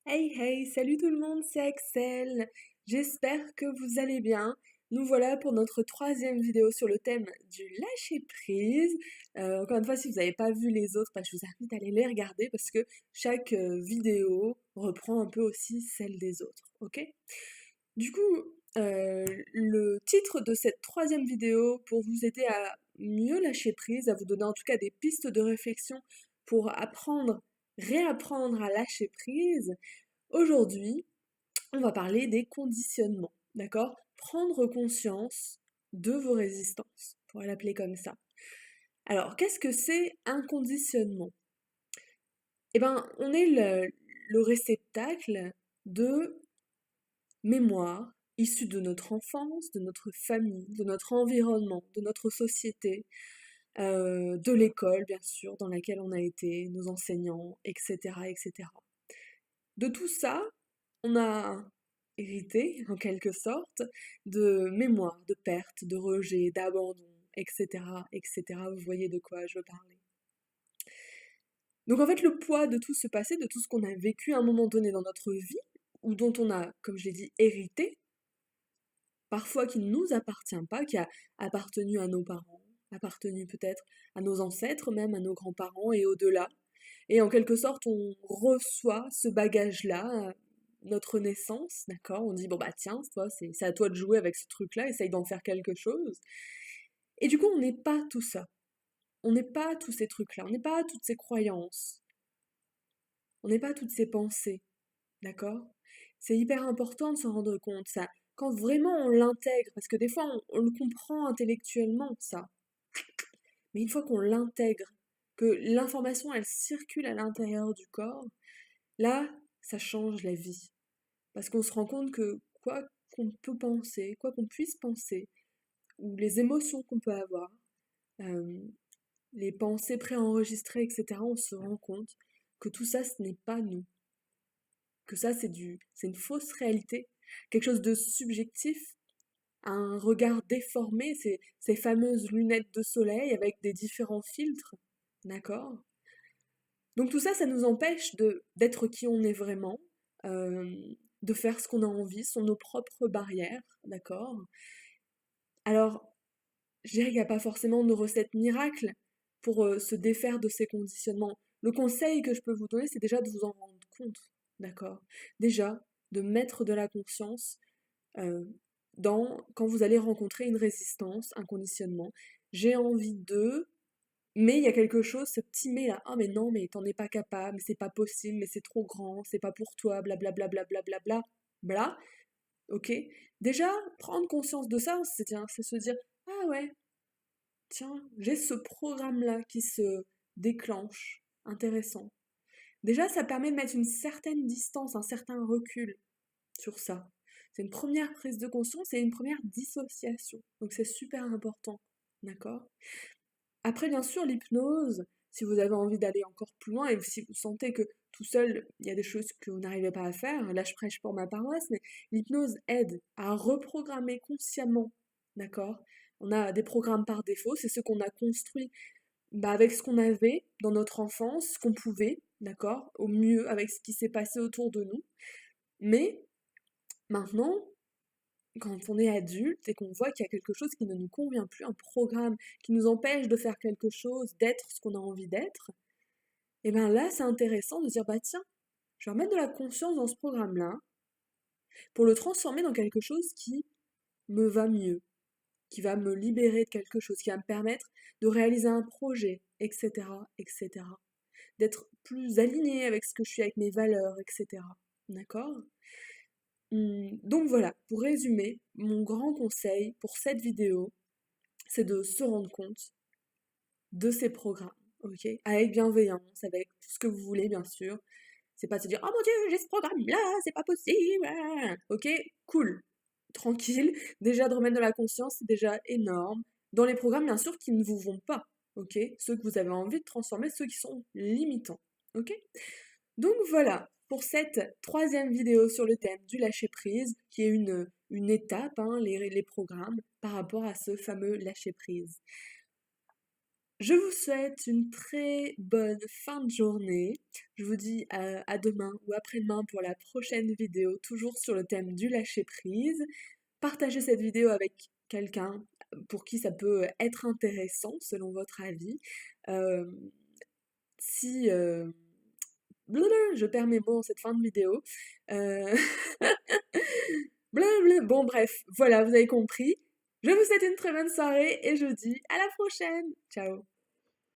Hey hey, salut tout le monde, c'est Axel. J'espère que vous allez bien. Nous voilà pour notre troisième vidéo sur le thème du lâcher prise. Encore une fois, si vous n'avez pas vu les autres, je vous invite à aller les regarder parce que chaque vidéo reprend un peu aussi celle des autres, ok? Du coup, le titre de cette troisième vidéo pour vous aider à mieux lâcher prise, à vous donner en tout cas des pistes de réflexion pour apprendre, réapprendre à lâcher prise. Aujourd'hui, on va parler des conditionnements, d'accord? Prendre conscience de vos résistances, on pourrait l'appeler comme ça. Alors, qu'est-ce que c'est un conditionnement? Eh ben, on est le réceptacle de mémoire issues de notre enfance, de notre famille, de notre environnement, de notre société, de l'école, bien sûr, dans laquelle on a été, nos enseignants, etc., etc. De tout ça, on a hérité, en quelque sorte, de mémoire, de perte, de rejet, d'abandon, etc., etc. Vous voyez de quoi je veux parler. Donc en fait, le poids de tout ce passé, de tout ce qu'on a vécu à un moment donné dans notre vie, ou dont on a, comme je l'ai dit, hérité, parfois qui ne nous appartient pas, qui a appartenu à nos parents, appartenu peut-être à nos ancêtres, même à nos grands-parents et au-delà. Et en quelque sorte, on reçoit ce bagage-là, notre naissance, d'accord? On dit, bon bah tiens, toi, c'est à toi de jouer avec ce truc-là, essaye d'en faire quelque chose. Et du coup, on n'est pas tout ça. On n'est pas tous ces trucs-là, on n'est pas toutes ces croyances, on n'est pas toutes ces pensées, d'accord? C'est hyper important de s'en rendre compte, ça. Quand vraiment on l'intègre, parce que des fois on le comprend intellectuellement, ça, mais une fois qu'on l'intègre, que l'information elle circule à l'intérieur du corps, là, ça change la vie. Parce qu'on se rend compte que quoi qu'on peut penser, quoi qu'on puisse penser, ou les émotions qu'on peut avoir, euh, les pensées préenregistrées, etc., on se rend compte que tout ça, ce n'est pas nous. Que ça, c'est une fausse réalité, quelque chose de subjectif, un regard déformé, ces fameuses lunettes de soleil avec des différents filtres, d'accord? Donc tout ça, ça nous empêche d'être qui on est vraiment, euh, de faire ce qu'on a envie, sont nos propres barrières, d'accord? Alors, je dirais qu'il n'y a pas forcément de recette miracle pour se défaire de ces conditionnements. Le conseil que je peux vous donner, c'est déjà de vous en rendre compte, d'accord? Déjà, de mettre de la conscience euh, quand vous allez rencontrer une résistance, un conditionnement. J'ai envie de, mais il y a quelque chose, ce petit mais là, ah mais non, mais t'en es pas capable, mais c'est pas possible, mais c'est trop grand, c'est pas pour toi, blablabla, blablabla, bla, bla, ok? Déjà, prendre conscience de ça, c'est se dire, ah ouais, tiens, j'ai ce programme-là qui se déclenche, intéressant. Déjà, ça permet de mettre une certaine distance, un certain recul sur ça. C'est une première prise de conscience et une première dissociation. Donc c'est super important, d'accord? Après, bien sûr, l'hypnose, si vous avez envie d'aller encore plus loin et si vous sentez que tout seul, il y a des choses que vous n'arrivez pas à faire, là je prêche pour ma paroisse, mais l'hypnose aide à reprogrammer consciemment, d'accord? On a des programmes par défaut, c'est ce qu'on a construit avec ce qu'on avait dans notre enfance, ce qu'on pouvait, d'accord? Au mieux avec ce qui s'est passé autour de nous. Mais maintenant, quand on est adulte et qu'on voit qu'il y a quelque chose qui ne nous convient plus, un programme qui nous empêche de faire quelque chose, d'être ce qu'on a envie d'être, et bien là, c'est intéressant de dire, bah tiens, je vais remettre de la conscience dans ce programme-là pour le transformer dans quelque chose qui me va mieux, qui va me libérer de quelque chose, qui va me permettre de réaliser un projet, etc., etc. D'être plus aligné avec ce que je suis, avec mes valeurs, etc. D'accord? Donc voilà, pour résumer, mon grand conseil pour cette vidéo, c'est de se rendre compte de ces programmes, ok? Avec bienveillance, avec tout ce que vous voulez, bien sûr. C'est pas de se dire, oh mon Dieu, j'ai ce programme-là, c'est pas possible, ok? Cool, tranquille. Déjà de remettre de la conscience, c'est déjà énorme. Dans les programmes, bien sûr, qui ne vous vont pas, ok? Ceux que vous avez envie de transformer, ceux qui sont limitants, ok? Donc voilà, pour cette troisième vidéo sur le thème du lâcher-prise, qui est une étape, hein, les programmes, par rapport à ce fameux lâcher-prise. Je vous souhaite une très bonne fin de journée. Je vous dis à demain ou après-demain pour la prochaine vidéo, toujours sur le thème du lâcher-prise. Partagez cette vidéo avec quelqu'un pour qui ça peut être intéressant selon votre avis. Euh, si blablabla, je perds mes mots en cette fin de vidéo. Euh, blablabla. Bon bref, voilà, vous avez compris. Je vous souhaite une très bonne soirée et je vous dis à la prochaine. Ciao.